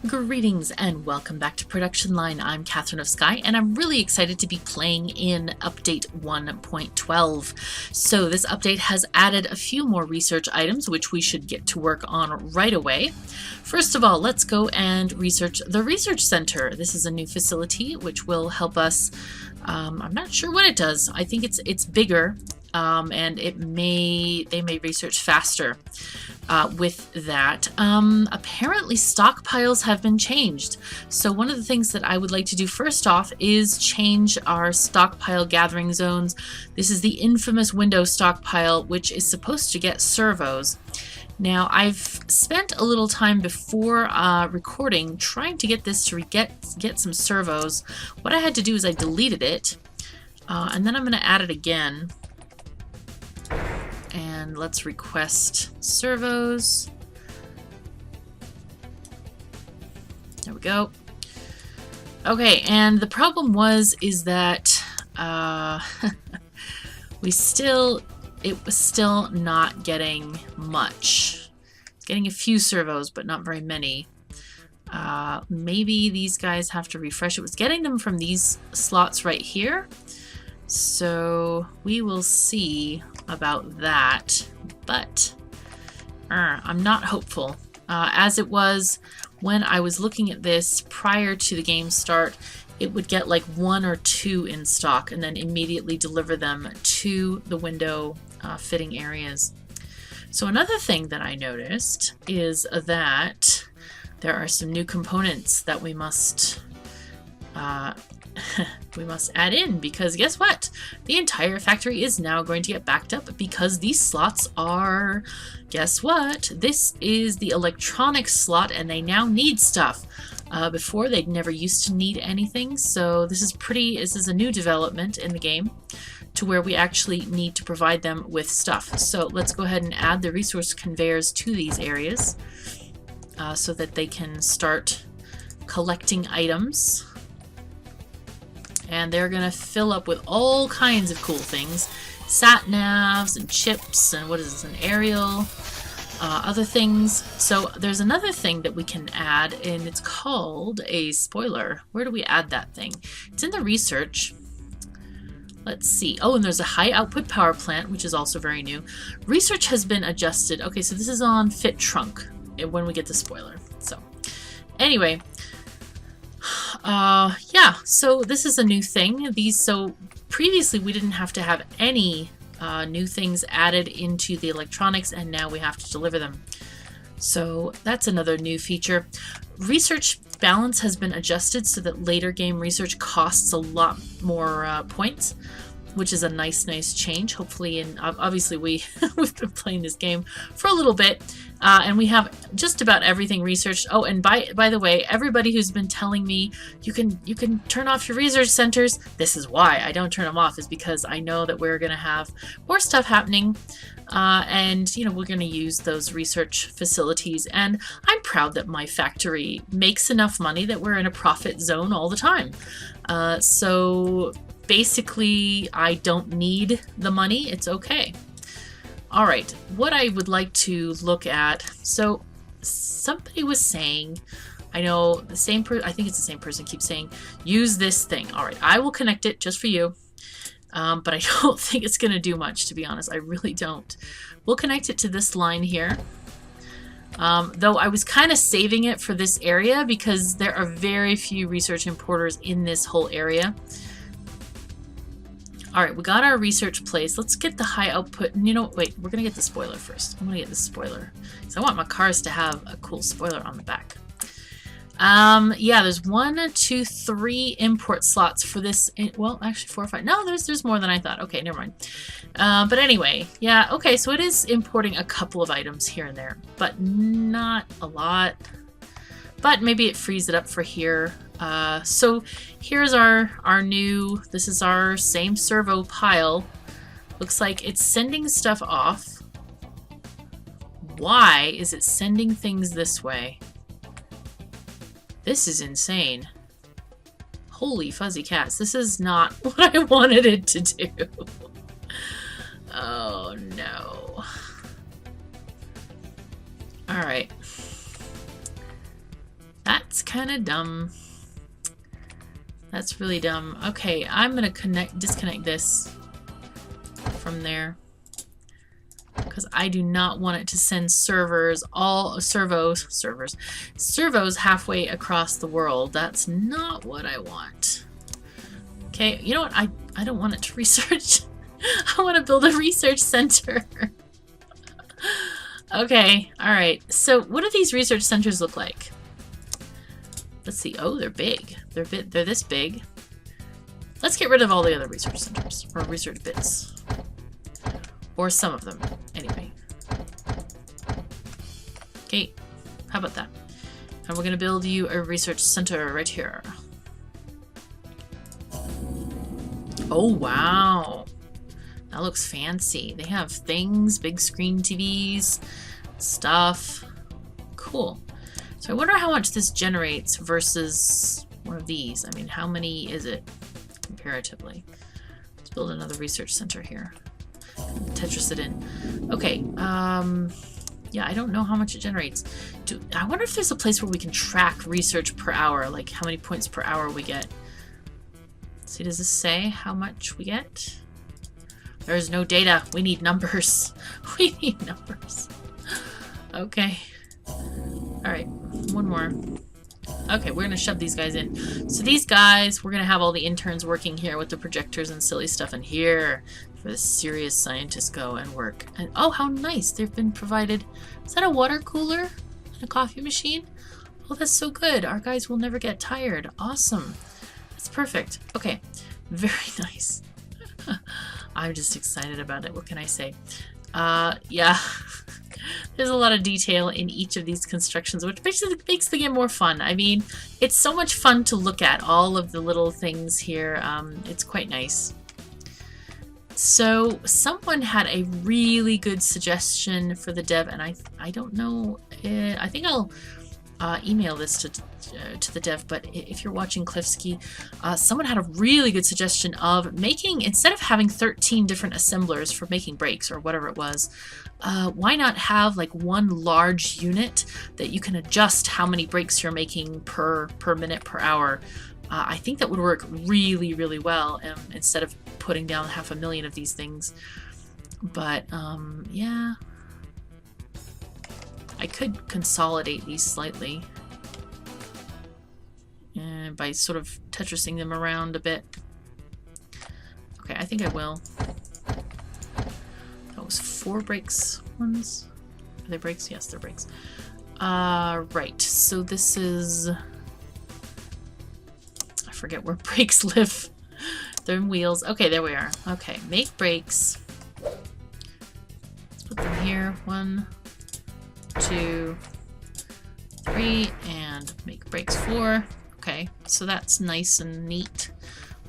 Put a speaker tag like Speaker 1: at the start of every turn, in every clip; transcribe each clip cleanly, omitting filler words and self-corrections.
Speaker 1: Greetings and welcome back to Production Line. I'm KatherineOfSky and I'm really excited to be playing in update 1.12. So this update has added a few more research items which we should get to work on right away. First of all, let's go and research the Research Center. This is a new facility which will help us. I'm not sure what it does. I think it's bigger and they may research faster. With that. Apparently stockpiles have been changed. So one of the things that I would like to do first off is change our stockpile gathering zones. This is the infamous window stockpile, which is supposed to get servos. Now I've spent a little time before recording trying to get this to get some servos. What I had to do is I deleted it and then I'm going to add it again. And let's request servos. There we go. Okay, and the problem is that it was still not getting much. It's getting a few servos, but not very many. Maybe these guys have to refresh. It was getting them from these slots right here. So we will see about that, but I'm not hopeful. As it was when I was looking at this prior to the game start, it would get like 1 or 2 in stock and then immediately deliver them to the window fitting areas. So another thing that I noticed is that there are some new components that we must add in, because guess what? The entire factory is now going to get backed up because these slots are, guess what? This is the electronics slot and they now need stuff. Before they'd never used to need anything, so this is a new development in the game to where we actually need to provide them with stuff. So let's go ahead and add the resource conveyors to these areas so that they can start collecting items. And they're gonna fill up with all kinds of cool things. Sat navs and chips and what is this, an aerial, other things. So there's another thing that we can add and it's called a spoiler. Where do we add that thing? It's in the research. Let's see. Oh, and there's a high output power plant, which is also very new. Research has been adjusted. Okay, so this is on fit trunk when we get the spoiler. So anyway, yeah, so this is a new thing. So previously we didn't have to have any new things added into the electronics, and now we have to deliver them. So that's another new feature. Research balance has been adjusted so that later game research costs a lot more points, which is a nice change. Hopefully, and obviously we've been playing this game for a little bit, and we have just about everything researched. Oh, and by the way, everybody who's been telling me you can turn off your research centers, this is why I don't turn them off, is because I know that we're gonna have more stuff happening, and you know, we're gonna use those research facilities. And I'm proud that my factory makes enough money that we're in a profit zone all the time. So basically, I don't need the money. It's okay. All right, what I would like to look at. So somebody was saying, I know the same person, I think it's the same person, keeps saying, use this thing. All right, I will connect it just for you. But I don't think it's going to do much, to be honest. I really don't. We'll connect it to this line here. Though I was kind of saving it for this area because there are very few research importers in this whole area. Alright, we got our research place. Let's get the high output. You know, wait, we're going to get the spoiler first. I'm going to get the spoiler. Because I want my cars to have a cool spoiler on the back. Yeah, there's 1, 2, 3 import slots for this. Well, actually 4 or 5. No, there's more than I thought. Okay, never mind. But anyway, yeah, okay, so it is importing a couple of items here and there, but not a lot. But maybe it frees it up for here. So here's our new, this is our same servo pile. Looks like it's sending stuff off. Why is it sending things this way? This is insane. Holy fuzzy cats. This is not what I wanted it to do. Oh no. Alright. That That's kind of dumb. That's really dumb. Okay, I'm gonna disconnect this from there because I do not want it to send servos halfway across the world. That's not what I want. Okay, you know what? I don't want it to research. I want to build a research center. Okay, all right. So what do these research centers look like? Let's see. Oh, they're big. They're this big. Let's get rid of all the other research centers or research bits. Or some of them, anyway. Okay, how about that? And we're gonna build you a research center right here. Oh, wow. That looks fancy. They have things, big screen TVs, stuff. Cool. So I wonder how much this generates versus one of these. I mean, how many is it comparatively? Let's build another research center here. Tetris it in. Okay, yeah, I don't know how much it generates. I wonder if there's a place where we can track research per hour, like how many points per hour we get. See, does this say how much we get? There's no data. We need numbers. We need numbers. Okay. Alright, one more. Okay, we're gonna shove these guys in. So these guys, we're gonna have all the interns working here with the projectors and silly stuff in here for the serious scientists go and work. And oh, how nice! They've been provided. Is that a water cooler and a coffee machine? Oh, that's so good. Our guys will never get tired. Awesome. That's perfect. Okay, very nice. I'm just excited about it. What can I say? Yeah. There's a lot of detail in each of these constructions, which makes the game more fun. I mean, it's so much fun to look at all of the little things here. It's quite nice. So someone had a really good suggestion for the dev, and I don't know. I think I'll email this to the dev, but if you're watching Klifsky, someone had a really good suggestion of making, instead of having 13 different assemblers for making brakes or whatever it was, why not have like one large unit that you can adjust how many brakes you're making per minute per hour. I think that would work really, really well, instead of putting down 500,000 of these things. But yeah, I could consolidate these slightly by sort of Tetrising them around a bit. Okay, I think I will. That was 4 brakes ones. Are they brakes? Yes, they're brakes. Right, so this is... I forget where brakes live. They're in wheels. Okay, there we are. Okay, make brakes. Let's put them here. 1, 2, 3, and make brakes 4. Okay, so that's nice and neat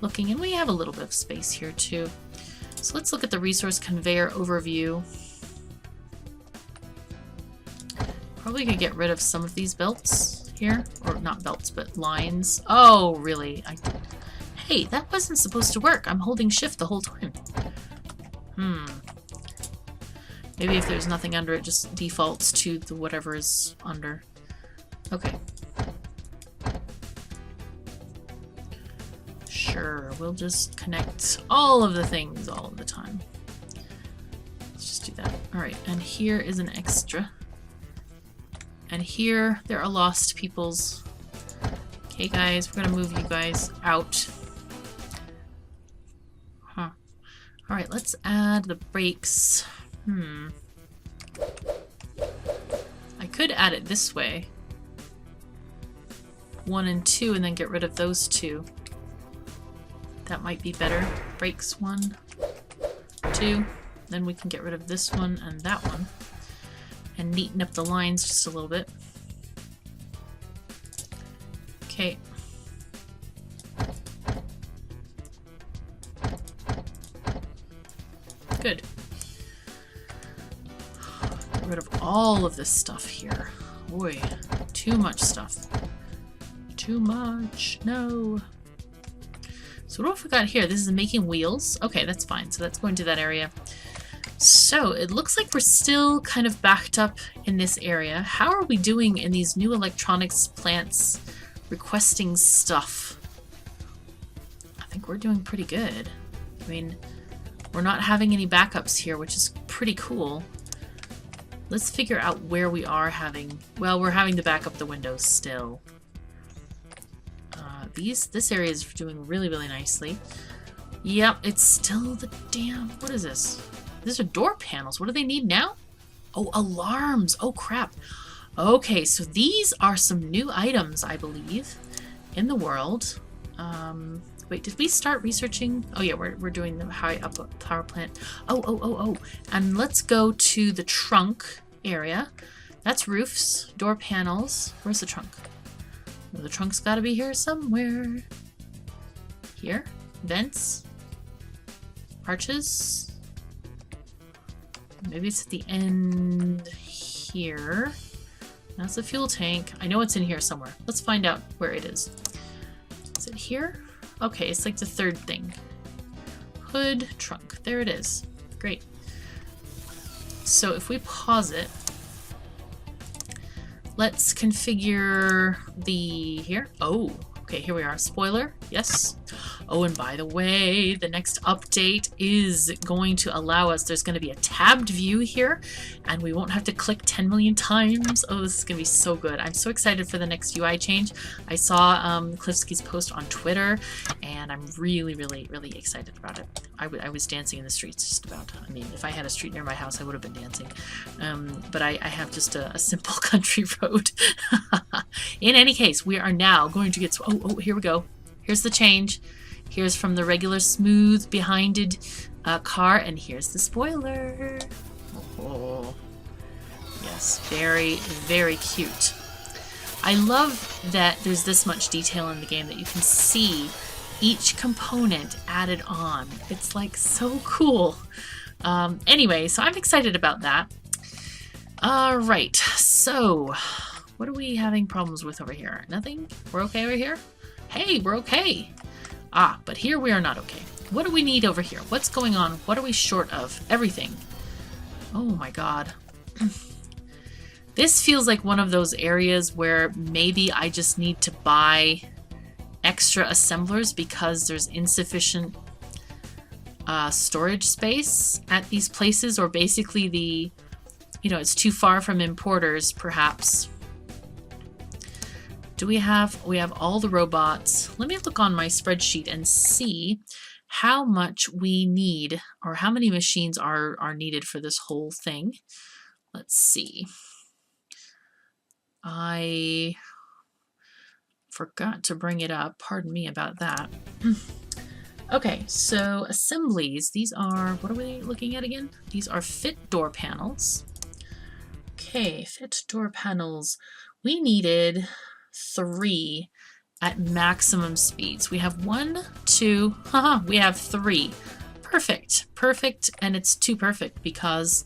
Speaker 1: looking, and we have a little bit of space here too. So let's look at the resource conveyor overview. Probably could get rid of some of these belts here, or not belts, but lines. Oh, really? Hey, that wasn't supposed to work. I'm holding shift the whole time. Maybe if there's nothing under it, just defaults to the whatever is under. Okay. Sure, we'll just connect all of the things all of the time. Let's just do that. Alright, and here is an extra. And here, there are lost peoples. Okay, guys, we're gonna move you guys out. Huh. Alright, let's add the brakes. I could add it this way. 1 and 2, and then get rid of those 2. That might be better. Brakes 1, 2. Then we can get rid of this one and that one. And neaten up the lines just a little bit. Okay. Good. Get rid of all of this stuff here. Boy, too much stuff. Too much. No. So what have we got here? This is making wheels. Okay, that's fine. So that's going to that area. So it looks like we're still kind of backed up in this area. How are we doing in these new electronics plants requesting stuff? I think we're doing pretty good. I mean, we're not having any backups here, which is pretty cool. Let's figure out where we are having... Well, we're having to back up the windows still. This area is doing really, really nicely. Yep, it's still the damn... What is this? These are door panels. What do they need now? Oh, alarms. Oh, crap. Okay, so these are some new items, I believe, in the world. Wait, did we start researching? Oh, yeah, we're doing the high up power plant. Oh. And let's go to the trunk area. That's roofs, door panels. Where's the trunk? Well, the trunk's got to be here somewhere. Here? Vents? Arches? Maybe it's at the end here. That's the fuel tank. I know it's in here somewhere. Let's find out where it is. Is it here? Okay, it's like the third thing. Hood, trunk. There it is. Great. So if we pause it, let's configure the... here. Oh, okay, here we are. Spoiler. Yes. Oh, and by the way, the next update is going to allow us, there's going to be a tabbed view here, and we won't have to click 10 million times. Oh, this is going to be so good. I'm so excited for the next UI change. I saw Klifsky's post on Twitter, and I'm really, really, really excited about it. I was dancing in the streets just about. I mean, if I had a street near my house, I would have been dancing. But I have just a simple country road. In any case, we are now going to get... Oh, here we go. Here's the change. Here's from the regular smooth behinded car, and here's the spoiler. Oh, yes, very, very cute. I love that there's this much detail in the game that you can see each component added on. It's like so cool. Anyway, so I'm excited about that. Right, so what are we having problems with over here? Nothing? We're okay over here? Hey, we're okay. Ah, but here we are not okay. What do we need over here? What's going on? What are we short of? Everything. Oh my god. This feels like one of those areas where maybe I just need to buy extra assemblers because there's insufficient storage space at these places, or basically the, you know, it's too far from importers, perhaps. Do we have all the robots? Let me look on my spreadsheet and see how much we need, or how many machines are needed for this whole thing. Let's see. I forgot to bring it up. Pardon me about that. Okay, so assemblies. These are, what are we looking at again? These are fit door panels. Okay, fit door panels. We needed 3 at maximum speeds. We have 1, 2, we have 3. Perfect, and it's too perfect because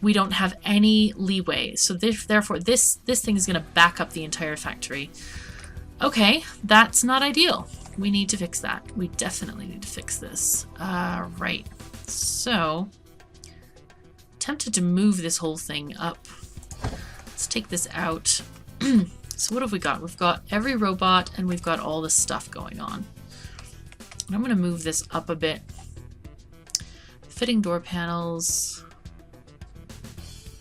Speaker 1: we don't have any leeway. So therefore, this thing is going to back up the entire factory. Okay, that's not ideal. We need to fix that. We definitely need to fix this. Right. So, tempted to move this whole thing up. Let's take this out. So what have we got? We've got every robot, and we've got all this stuff going on. And I'm going to move this up a bit. Fitting door panels.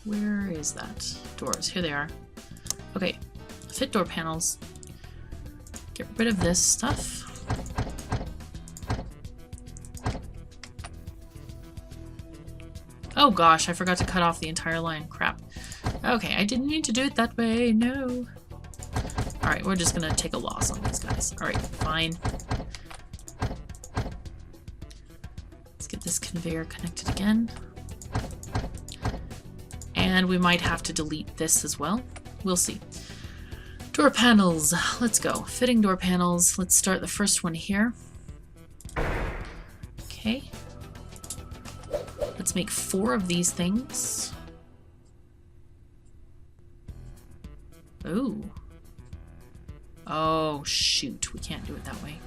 Speaker 1: Where is that? Doors. Here they are. Okay. Fit door panels. Get rid of this stuff. Oh gosh, I forgot to cut off the entire line. Crap. Okay, I didn't mean to do it that way. No. Alright, we're just gonna take a loss on these guys. Alright, fine. Let's get this conveyor connected again. And we might have to delete this as well. We'll see. Door panels. Let's go. Fitting door panels. Let's start the first one here. Okay. Let's make 4 of these things. Ooh. Oh, shoot. We can't do it that way.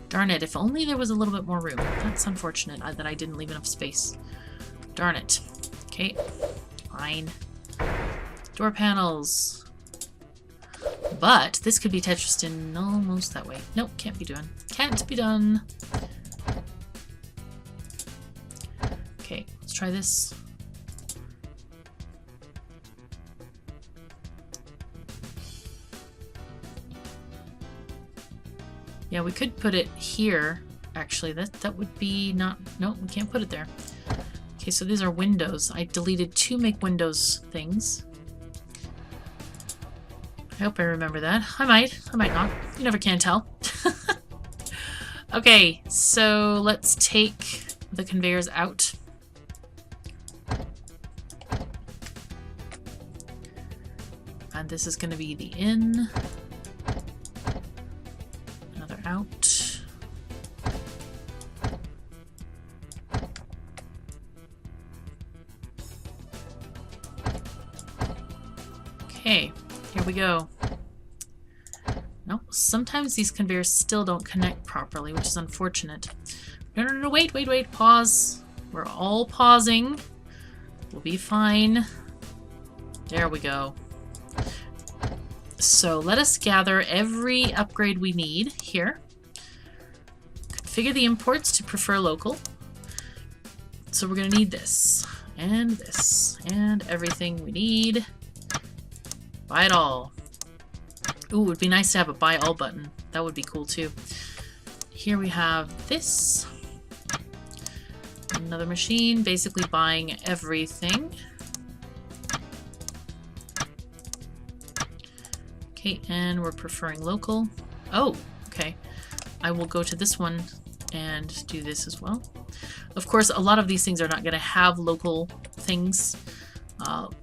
Speaker 1: Darn it. If only there was a little bit more room. That's unfortunate that I didn't leave enough space. Darn it. Okay, fine. Door panels. But this could be Tetrised in almost that way. Nope, can't be done. Can't be done. Okay, let's try this. Yeah, we could put it here. Actually, that would be not... No, we can't put it there. Okay, so these are windows. I deleted 2 make windows things. I hope I remember that. I might not. You never can tell. Okay, so let's take the conveyors out. And this is going to be the in. Another out. Okay, here we go. No, sometimes these conveyors still don't connect properly, which is unfortunate. No, wait, pause. We're all pausing. We'll be fine. There we go. So let us gather every upgrade we need here. Configure the imports to prefer local. So we're going to need this, and everything we need. Buy it all. Ooh, it would be nice to have a buy all button. That would be cool too. Here we have this. Another machine, basically buying everything. Okay, and we're preferring local. Oh, okay. I will go to this one and do this as well. Of course, a lot of these things are not going to have local things.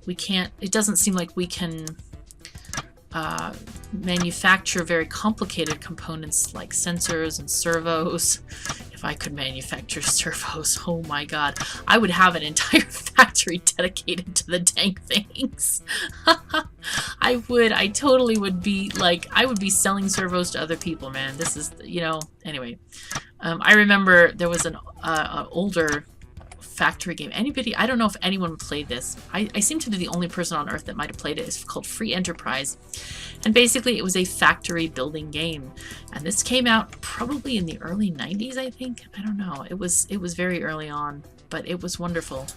Speaker 1: We can't, it doesn't seem like we can manufacture very complicated components like sensors and servos. If I could manufacture servos, oh my god, I would have an entire factory dedicated to the dang things. I would, I totally would be like, I would be selling servos to other people, man. This is, you know, anyway. I remember there was an older factory game. Anybody, I don't know if anyone played this. I seem to be the only person on earth that might have played it. It's called Free Enterprise. And basically it was a factory building game. And this came out probably in the early 90s, I think. I don't know. It was very early on, but it was wonderful.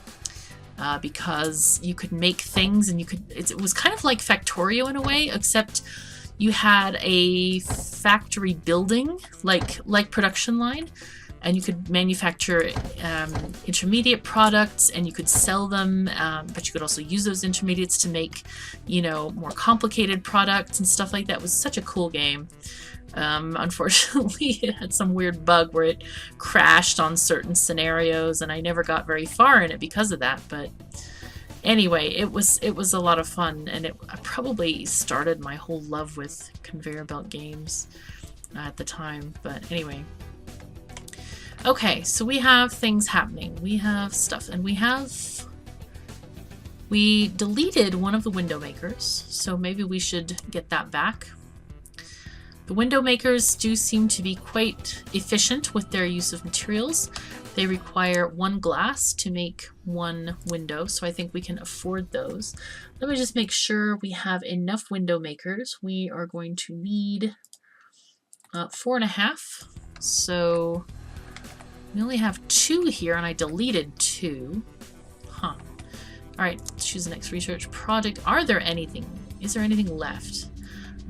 Speaker 1: Because you could make things and you could, it was kind of like Factorio in a way, except you had a factory building, like production line, and you could manufacture intermediate products and you could sell them, but you could also use those intermediates to make, you know, more complicated products and stuff like that. It was such a cool game. Unfortunately, it had some weird bug where it crashed on certain scenarios, and I never got very far in it because of that. But anyway, it was a lot of fun, and it probably started my whole love with conveyor belt games at the time. But anyway, okay, so we have things happening. We have stuff, and we deleted one of the window makers, so maybe we should get that back. The window makers do seem to be quite efficient with their use of materials. They require 1 glass to make 1 window, so I think we can afford those. Let me just make sure we have enough window makers. We are going to need 4.5. So we only have 2 here, and I deleted 2. Huh. Alright, let's choose the next research project. Is there anything left?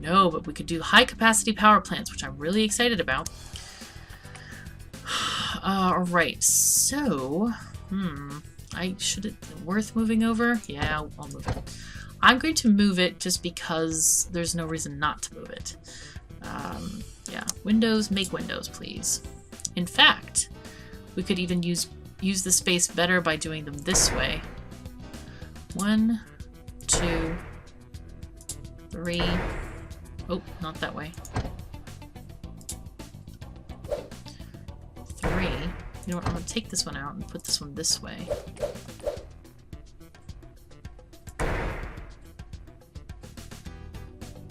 Speaker 1: No, but we could do high capacity power plants, which I'm really excited about. Alright, so, worth moving over? Yeah, I'll move it. I'm going to move it just because there's no reason not to move it. Yeah, windows, make windows, please. In fact, we could even use the space better by doing them this way. 1, 2, 3. Oh, not that way. 3. You know what? I'm going to take this one out and put this one this way.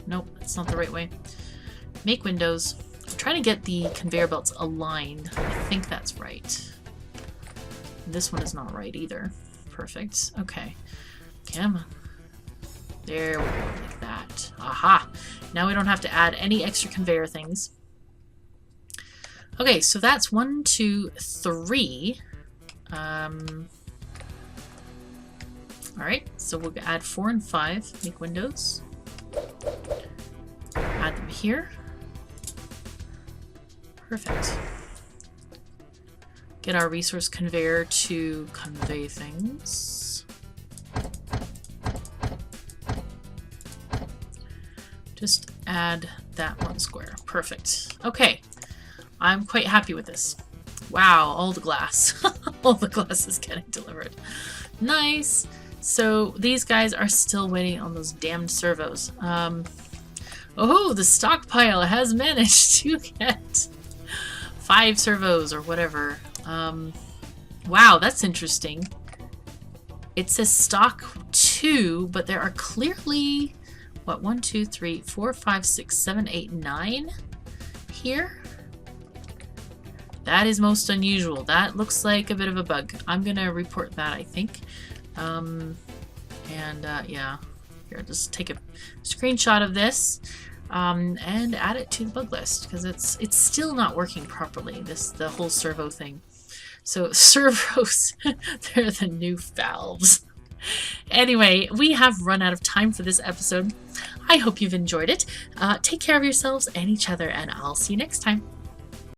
Speaker 1: Nope, that's not the right way. Make windows. I'm trying to get the conveyor belts aligned. I think that's right. This one is not right either. Perfect. Okay. Come on. There we go, like that. Aha! Now we don't have to add any extra conveyor things. Okay, so that's 1, 2, 3. Alright, so we'll add 4 and 5. Make windows. Add them here. Perfect. Get our resource conveyor to convey things. Just add that one square. Perfect. Okay. I'm quite happy with this. Wow, all the glass. All the glass is getting delivered. Nice. So these guys are still waiting on those damned servos. Oh, the stockpile has managed to get 5 servos or whatever. Wow, that's interesting. It says stock 2, but there are clearly, what, 1, 2, 3, 4, 5, 6, 7, 8, 9 here? That is most unusual. That looks like a bit of a bug. I'm gonna report that, I think. Yeah. Here, just take a screenshot of this and add it to the bug list, because it's still not working properly, the whole servo thing. So servos, they're the new valves. Anyway, we have run out of time for this episode. I hope you've enjoyed it. Take care of yourselves and each other, and I'll see you next time.